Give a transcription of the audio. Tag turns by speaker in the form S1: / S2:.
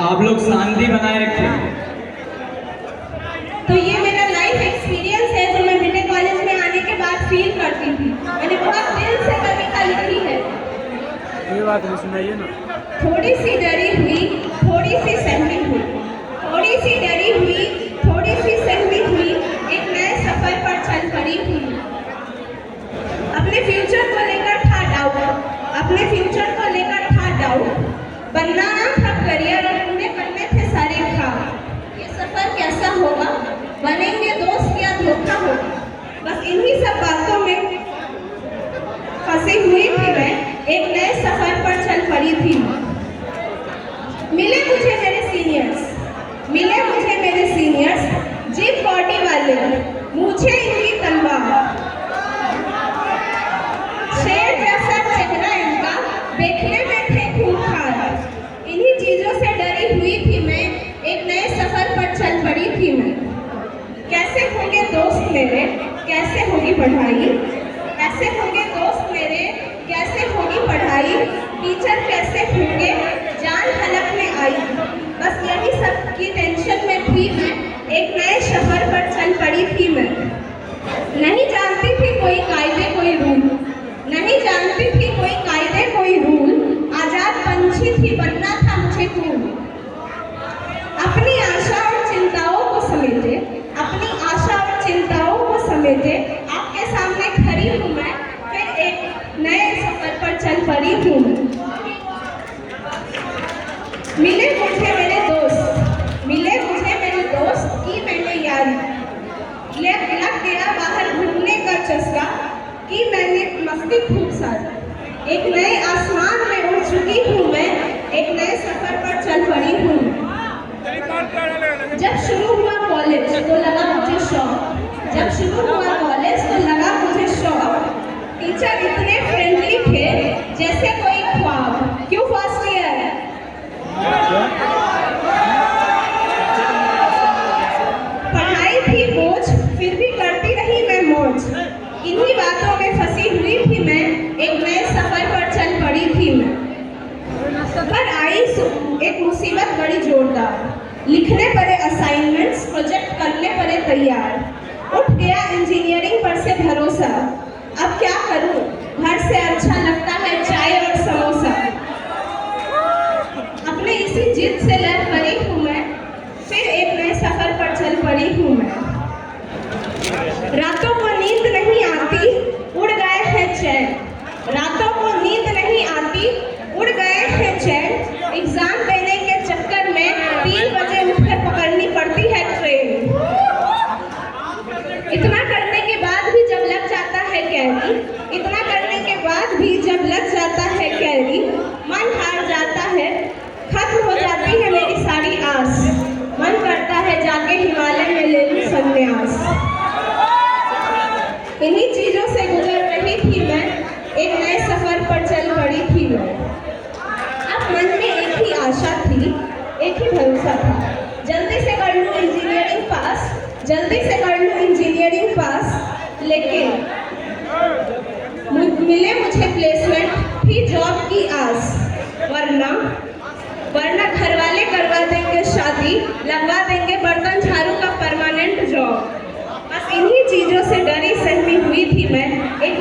S1: आप लोग शांति बनाए रखें।
S2: तो ये मेरा लाइफ एक्सपीरियंस है जो मैं बीटेक कॉलेज में आने के बाद फील करती थी। मैंने बहुत दिल से कविता लिखी है।
S3: ये बात नहीं सुनाइए ना।
S2: थोड़ी सी डरी हुई, थोड़ी सी सहमी हुई, थोड़ी सी डरी हुई, थोड़ी सी सहमी हुई, एक नए सफर पर चल पड़ी थी। अपने फ्यूचर को लेकर था डाउट, अपने फ्यूचर को लेकर था डाउट। बनना ना था करियर और पूरे करने थे सारे ख्वाब। ये सफर कैसा होगा, बनेंगे दोस्त या धोखा होगा, बस इन्हीं सब बातों में फंसी हुई थी मैं, एक नए सफर पर चल पड़ी थी। मिले मुझे मेरे सीनियर्स, मिले मुझे मेरे सीनियर्स, जीप बॉडी वाले, मुझे इनकी तलवार, शेर जैसा चेहरा इनका, देखने में थे खूंखार। इन्हीं चीजों से डरी हुई थी मैं, एक नए सफर पर चल पड़ी थी मैं। कैसे होंगे दोस्त मेरे, कैसे होगी पढ़ाई, कैसे होंगे दोस्त मेरे, कैसे होगी पढ़ाई, टीचर कैसे होंगे, जान हलक में आई। बस यही सब की टेंशन में थी मैं, एक नए सफर पर चल पड़ी थी मैं। नहीं जानती थी कोई कायदे कोई रूल, नहीं जानती थी कोई कायदे कोई रूल, आजाद पंछी थी बनना था मुझे कूल। अपनी आशा और चिंताओं को समेटे, अपनी आशा और चिंताओं को समेटे, आपके सामने खड़ी हूँ मैं, फिर एक नए सफर पर चल पड़ी हूँ। मिले मुझे मेरे दोस्त, मिले मुझे मेरे दोस्त की मैंने यारी, लग गया बाहर घूमने का चस्का, की मैंने मस्ती खूब सारी। एक नए आसमान में उड़ चुकी हूँ मैं, एक नए सफर पर चल पड़ी हूँ। जब शुरू हुआ कॉलेज तो लगा मुझे शौक, जब शुरू हुआ कॉलेज तो लगा मुझे शौक। टीचर इतने फ्रेंडली थे जैसे कोई ख्वाब। क्यों फर्स्ट ईयर? पढ़ाई थी बोझ, फिर भी करती रही मैं मौज। इन्हीं बातों में फंसी हुई थी मैं, एक नए सफर पर चल पड़ी थी मैं। पर आई एक मुसीबत बड़ी जोरदार, लिखने पड़े असाइनमेंट्स, प्रोजेक्ट करने पड़े तैयार। उठ गया इंजीनियरिंग पर से भरोसा, अब क्या करूं, घर से अच्छा लगता है चाय और समोसा। अपने इसी जिद से लड़ पड़ी हूँ मैं, फिर एक नए सफर पर चल पड़ी हूँ मैं। रातों को नींद नहीं आती, उड़ गए हैं चैन, रातों को नींद नहीं आती, उड़ गए हैं चैन। एग्जाम देने के चक्कर में 3 बजे उठकर पकड़नी पड़ती है ट्रेन। इतना करने के बाद भी जब लग जाता है कैरी, इतना करने के बाद भी जब लग जाता है कैरी, मन हार जाता है, खत्म हो जाती है मेरी सारी आस। मन करता है जाके हिमालय में ले लूं संन्यास। इन्हीं चीजों से गुजर रही थी मैं, एक नए सफर पर चल पड़ी थी मैं। अब मन में एक ही आशा थी, एक ही भरोसा था, जल्दी से कर लूं इंजीनियरिंग पास, जल्दी से कर लूं इंजीनियरिंग पास। लेकिन मिले मुझे प्लेसमेंट, थी जॉब की आस, वरना घर वाले करवा देंगे शादी, लगवा देंगे बर्तन झाड़ू का परमानेंट जॉब। बस इन्हीं चीजों से डरी सहमी हुई थी मैं, एक